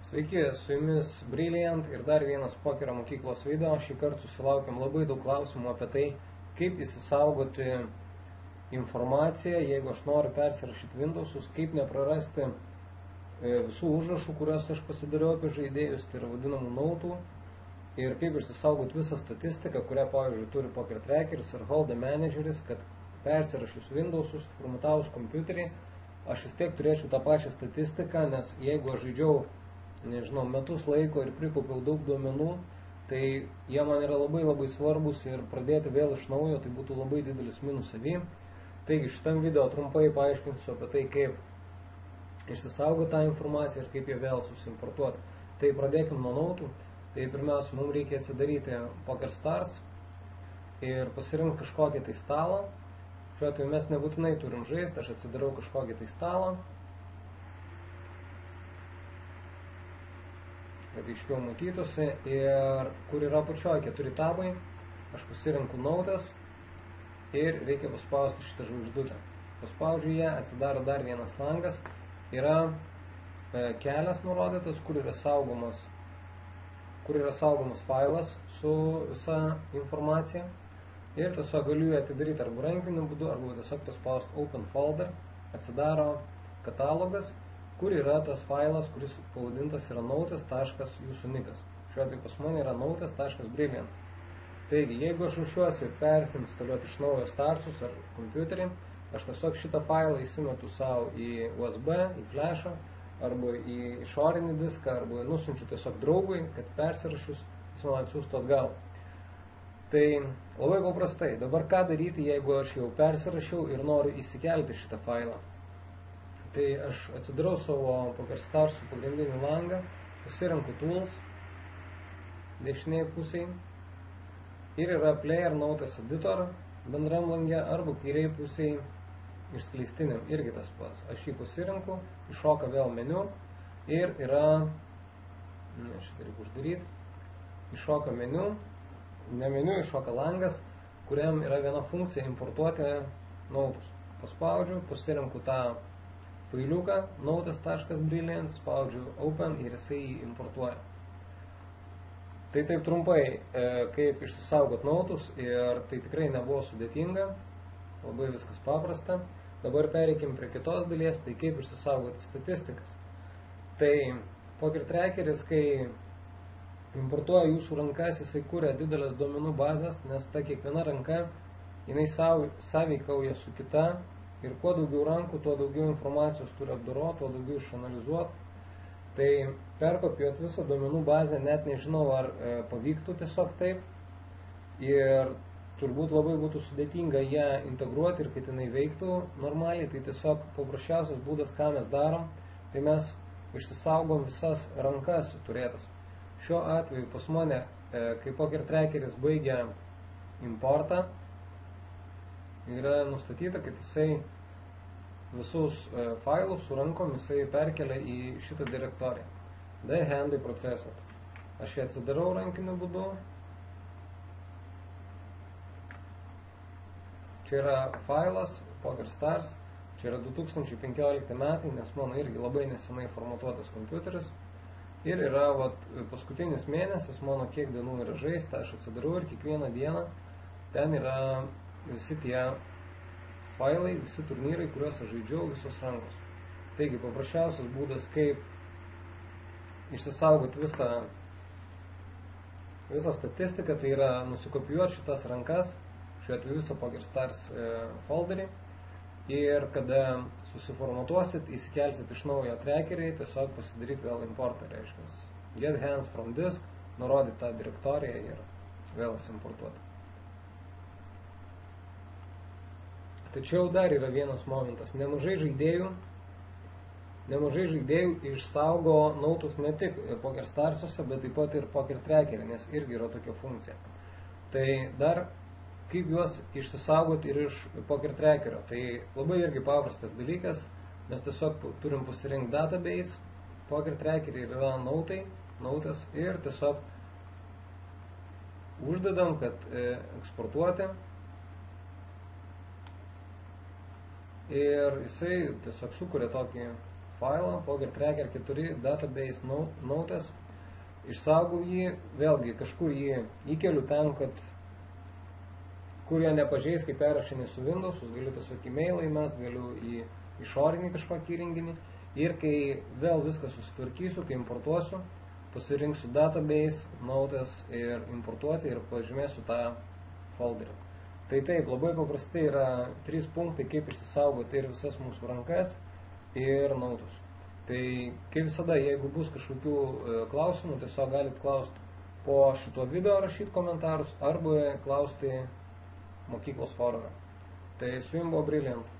Sveiki, su jumis Brilliant ir dar vienas pokerio mokyklos video. Šį kartą susilaukėm labai daug klausimų apie tai, kaip įsisaugoti informaciją, jeigu aš noriu persirašyti Windowsus, kaip neprarasti visų užrašų, kuriuos aš pasidariau apie žaidėjus, tai yra vadinamų nautų, ir kaip įsisaugoti visą statistiką, kurią, pavyzdžiui, turi Poker Trackeris ar Hold'em Manageris, kad persirašius Windowsus, formatavus kompiuterį, aš vis tiek turėčiau tą pačią statistiką, nes jeigu aš žaidžiau metus laiko ir prikaupiau daug duomenų, tai jie man yra labai svarbus ir pradėti vėl iš naujo, tai būtų labai didelis minus savy. Taigi šitam video trumpai paaiškinsiu apie tai, kaip išsisaugoti tą informaciją ir kaip ją vėl susimportuoti. Tai pradėkim nuo nautų. Tai pirmiausia, mums reikia atsidaryti PokerStars ir pasirinkti kažkokį tai stalą. Šiuo atveju mes nebūtinai turim žaisti, aš atsidarau kažkokį tai stalą, kad aiškiau matytųsi, ir kur yra apačioje 4 tabai, aš pasirinku nautas ir reikia paspausti šitą žvaigždutę. Paspaudžiu ją, atsidaro dar vienas langas, yra kelias nurodytas, kur yra saugomas failas su visa informacija, ir tiesiog galiu ją atidaryti arba rankiniu būdu, arba tiesiog paspausti Open Folder, atsidaro katalogas, kur yra tas failas, kuris pavadintas yra nautas.jūsų nikas. Šiuo atveju pas mane yra nautas.brilliant. Taigi, jeigu aš ruošiuosi persinstaliuoti iš naujo Starsus ar kompiuterį, aš tiesiog šitą failą įsimetu savo į USB, į flashą, arba į išorinį diską, arba nusiunčiu tiesiog draugui, kad persirašius, jis man atsiųstų atgal. Tai labai paprastai. Dabar ką daryti, jeigu aš jau persirašiau ir noriu įsikelti šitą failą? Tai aš atsidarau savo PokerStarsų pagrindinį langą, pasirenku Tools, dešinėje pusėje, ir yra Player Notes Editor bendram lange, arba kairėje pusėje išskleistiniam, irgi tas pats. Aš jį pasirinku, iššoka vėl meniu, ir yra, šitą reikia uždaryti, iššoka meniu, ne meniu, iššoka langas, kuriam yra viena funkcija importuoti nautus. Paspaudžiu, pasirinku tą failiuką, nautas.brilliant, spaudžiu Open ir jisai importuoja. Tai taip trumpai, kaip išsisaugot nautus, ir tai tikrai nebuvo sudėtinga, labai viskas paprasta. Dabar pereikim prie kitos dalies, tai kaip išsisaugoti statistikas. Tai Poker Trackeris, kai importuoja jūsų rankas, jisai kuria didelės duomenų bazės, nes ta kiekviena ranka, jinai sąveikauja su kita, ir kuo daugiau rankų, tuo daugiau informacijos turi apdoroti, tuo daugiau išanalizuoti. Tai perkopijuoti visą duomenų bazę net nežinau, ar pavyktų tiesiog taip. Ir turbūt labai būtų sudėtinga ją integruoti ir kad jinai veiktų normaliai. Tai tiesiog paprasčiausias būdas, ką mes darom, tai mes išsisaugom visas rankas turėtas. Šiuo atveju pas mane, kai Poker Trackeris baigia importą, yra nustatyta, kad jisai visus failus su rankom jisai perkelia į šitą direktoriją. The Handy Processor. Aš ją atsidarau rankiniu būdu. Čia yra failas PokerStars. Čia yra 2015 metai, nes mano irgi labai nesenai formatuotas kompiuteris. Ir yra paskutinis mėnesis, mano kiek dienų yra žaista, aš atsidarau ir kiekvieną dieną ten yra visi tie failai, visi turnyrai, kuriuos aš žaidžiau, visos rankos. Taigi, paprasčiausias būdas, kaip išsisaugoti visą statistiką, tai yra nusikopijuoti šitas rankas, šiuo atveju visą PokerStars folderį, ir kada susiformatuosit, įsikelsit iš naujo trackerį, tiesiog pasidaryti vėl importą, reiškia get hands from disk, nurodyti tą direktoriją ir vėl importuoti. Tačiau dar yra vienas momentas. Nemažai žaidėjų išsaugo nautus ne tik PokerStarsuose, bet taip pat ir Poker Trackerį, nes irgi yra tokia funkcija. Tai dar kaip juos išsisaugoti ir iš Poker Trackerio. Tai labai irgi paprastas dalykas. Mes tiesiog turim pasirinkti database, Poker Trackerį yra nautas, ir tiesiog uždedam, kad eksportuoti. Ir jisai tiesiog sukuria tokį failą, Poker Tracker 4 database notes, išsaugau jį, vėlgi kažkur jį įkeliu ten, kad kur jo nepažeis, kaip perrašinį su Windows, galiu tiesiog e-mailą įmest, galiu į išorinį kažkokį įrenginį ir kai vėl viską susitvarkysiu, kai importuosiu, pasirinksiu database, notes ir importuoti ir pažymėsiu tą folderį. Tai taip, labai paprastai yra 3 punktai, kaip išsisaugoti ir visas mūsų rankas ir notus. Tai kaip visada, jeigu bus kažkokių klausimų, tiesiog galite klausti po šito video, rašyti komentarus arba klausti mokyklos forume. Tai su jums buvo Brilliant.